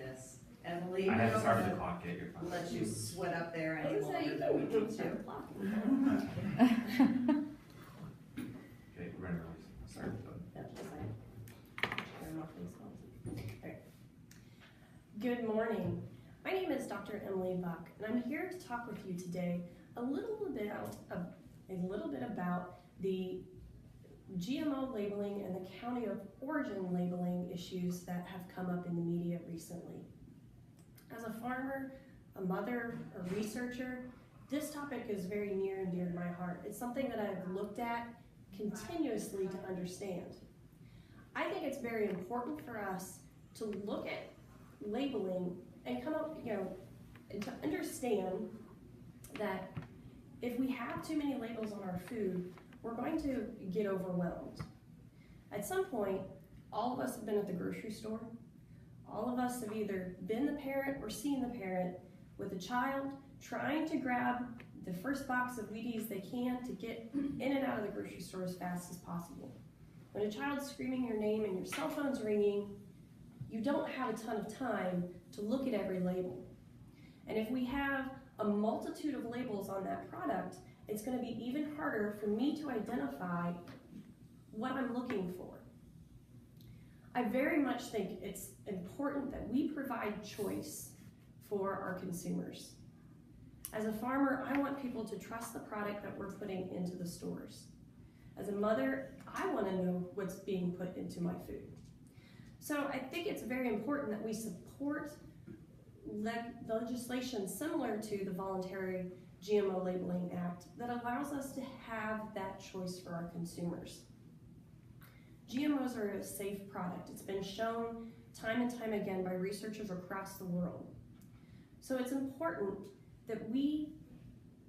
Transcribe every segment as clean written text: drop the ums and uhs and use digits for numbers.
this. Emily, I have started the clock yet, you're fine. let you sweat up there any longer than we need to. Okay, we're gonna start with Good morning. My name is Dr. Emily Buck, and I'm here to talk with you today a little bit about the GMO labeling and the county of origin labeling issues that have come up in the media recently. As a farmer, a mother, a researcher, this topic is very near and dear to my heart. It's something that I've looked at continuously to understand. I think it's very important for us to look at labeling and come up, and to understand that if we have too many labels on our food, we're going to get overwhelmed. At some point, all of us have been at the grocery store. All of us have either been the parent or seen the parent with a child trying to grab the first box of Wheaties they can to get in and out of the grocery store as fast as possible. When a child's screaming your name and your cell phone's ringing, you don't have a ton of time to look at every label. And if we have a multitude of labels on that product, it's going to be even harder for me to identify what I'm looking for. I very much think it's important that we provide choice for our consumers. As a farmer, I want people to trust the product that we're putting into the stores. As a mother, I want to know what's being put into my food. So I think it's very important that we support legislation similar to the Voluntary GMO Labeling Act that allows us to have that choice for our consumers. GMOs are a safe product. It's been shown time and time again by researchers across the world. So it's important that we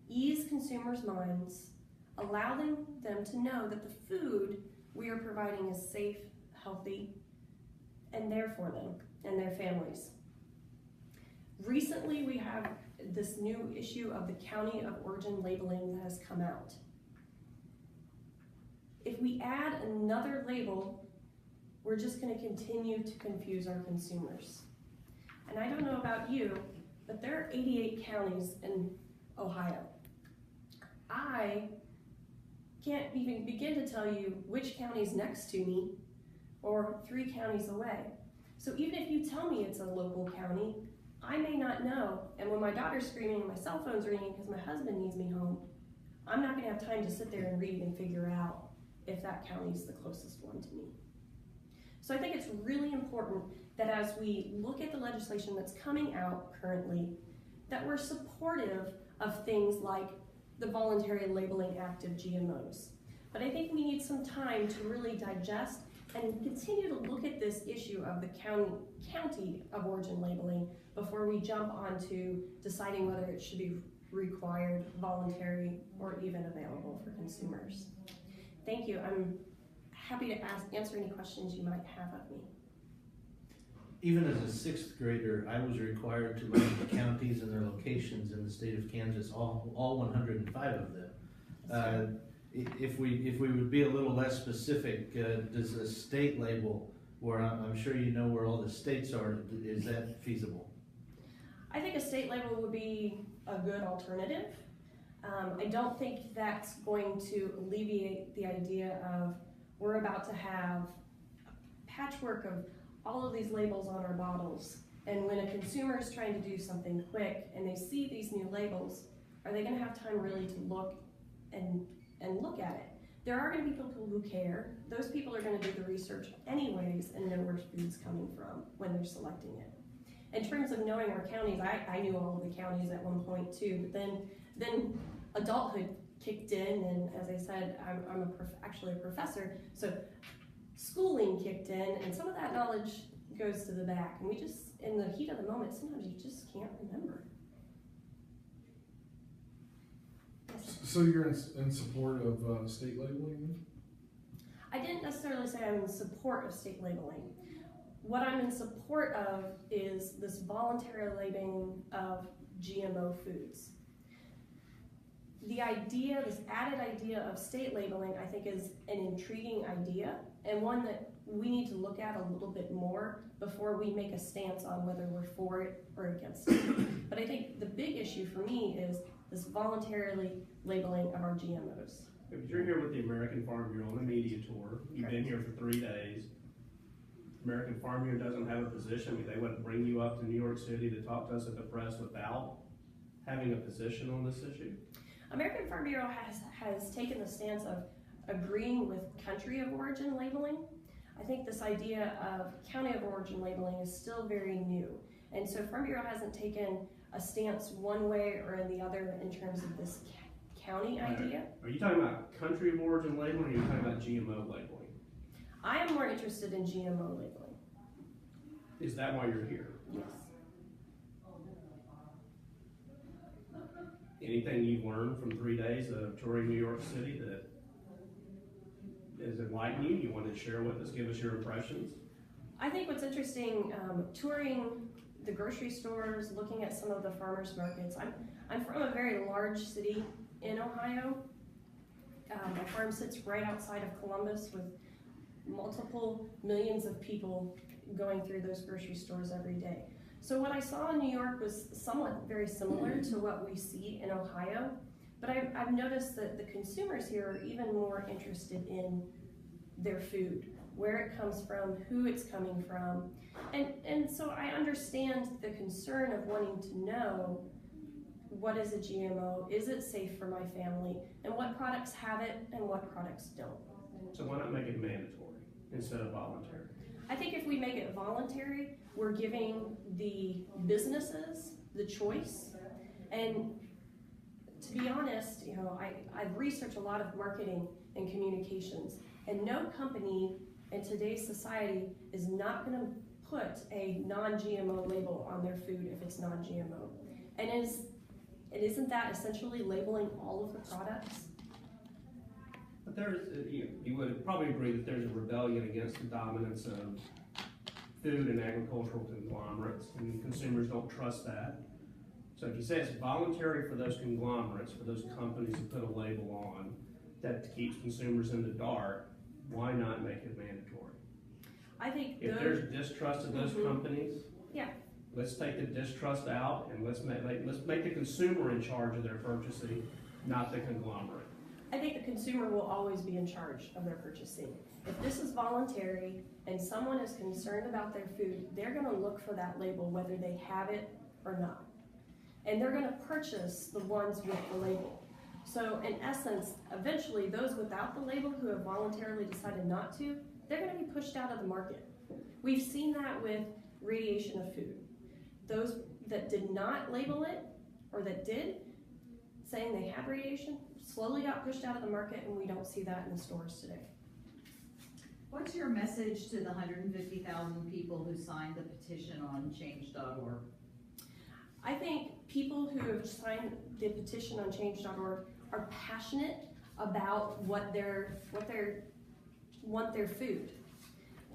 ease consumers' minds, allow them to know that the food we are providing is safe, healthy, and there for them and their families. Recently, we have this new issue of the county of origin labeling that has come out. If we add another label, we're just going to continue to confuse our consumers. And I don't know about you, but there are 88 counties in Ohio. I can't even begin to tell you which county is next to me or 3 counties away. So even if you tell me it's a local county, I may not know, and when my daughter's screaming and my cell phone's ringing because my husband needs me home, I'm not going to have time to sit there and read and figure out if that county's the closest one to me. So I think it's really important that as we look at the legislation that's coming out currently, that we're supportive of things like the Voluntary Labeling Act of GMOs. But I think we need some time to really digest and continue to look at this issue of the county of origin labeling before we jump onto deciding whether it should be required, voluntary, or even available for consumers. Thank you. I'm happy to answer any questions you might have of me. Even as a 6th grader, I was required to learn the counties and their locations in the state of Kansas, all 105 of them. If we would be a little less specific, does a state label, where I'm sure you know where all the states are, is that feasible? I think a state label would be a good alternative. I don't think that's going to alleviate the idea of we're about to have a patchwork of all of these labels on our bottles, and when a consumer is trying to do something quick and they see these new labels, are they going to have time really to look and look at it? There are going to be people who care. Those people are going to do the research anyways and know where food's coming from when they're selecting it. In terms of knowing our counties, I knew all of the counties at one point too, but then adulthood kicked in, and as I said, I'm actually a professor, so schooling kicked in, and some of that knowledge goes to the back, and we just, in the heat of the moment, sometimes you just can't remember. Yes. So you're in support of state labeling? I didn't necessarily say I'm in support of state labeling. What I'm in support of is this voluntary labeling of GMO foods. The idea, this added idea of state labeling, I think is an intriguing idea, and one that we need to look at a little bit more before we make a stance on whether we're for it or against it. But I think the big issue for me is this voluntarily labeling of our GMOs. If you're here with the American Farm Bureau on a media tour, you've been here for 3 days. American Farm Bureau doesn't have a position. I mean, they wouldn't bring you up to New York City to talk to us at the press without having a position on this issue. American Farm Bureau has taken the stance of agreeing with country of origin labeling. I think this idea of county of origin labeling is still very new. And so Farm Bureau hasn't taken a stance one way or the other in terms of this county idea. Are you talking about country of origin labeling, or are you talking about GMO labeling? I am more interested in GMO labeling. Is that why you're here? Yes. Anything you've learned from 3 days of touring New York City that has enlightened you? You want to share with us, give us your impressions? I think what's interesting, touring the grocery stores, looking at some of the farmers markets. I'm from a very large city in Ohio. My farm sits right outside of Columbus with multiple millions of people going through those grocery stores every day. So what I saw in New York was somewhat very similar to what we see in Ohio, but I've noticed that the consumers here are even more interested in their food, where it comes from, who it's coming from. And so I understand the concern of wanting to know, what is a GMO, is it safe for my family, and what products have it and what products don't. So why not make it mandatory instead of voluntary? I think if we make it voluntary, we're giving the businesses the choice. And to be honest, I've researched a lot of marketing and communications, and no company in today's society is not going to put a non-GMO label on their food if it's non-GMO. And isn't that essentially labeling all of the products? But you would probably agree that there's a rebellion against the dominance of food and agricultural conglomerates, and consumers don't trust that. So if you say it's voluntary for those conglomerates, for those companies to put a label on that keeps consumers in the dark, why not make it mandatory? I think if there's distrust of those companies, yeah, let's take the distrust out and let's make the consumer in charge of their purchasing, not the conglomerate. I think the consumer will always be in charge of their purchasing. If this is voluntary and someone is concerned about their food, they're going to look for that label whether they have it or not. And they're going to purchase the ones with the label. So in essence, eventually those without the label who have voluntarily decided not to, they're going to be pushed out of the market. We've seen that with radiation of food. Those that did not label it, or that did, saying they had radiation, slowly got pushed out of the market, and we don't see that in the stores today. What's your message to the 150,000 people who signed the petition on change.org? I think people who have signed the petition on change.org are passionate about what want their food.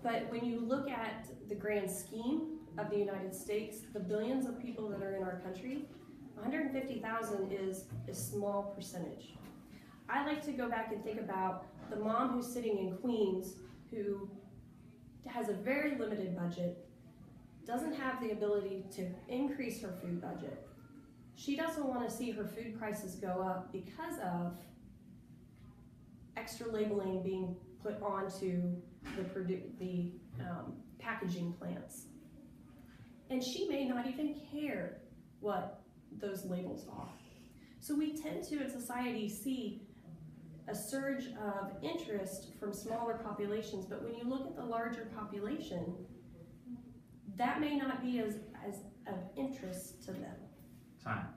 But when you look at the grand scheme of the United States, the billions of people that are in our country, 150,000 is a small percentage. I like to go back and think about the mom who's sitting in Queens who has a very limited budget, doesn't have the ability to increase her food budget. She doesn't want to see her food prices go up because of extra labeling being put onto the packaging plants. And she may not even care what those labels are. So we tend to, in society, see a surge of interest from smaller populations, but when you look at the larger population, that may not be as of interest to them. Time.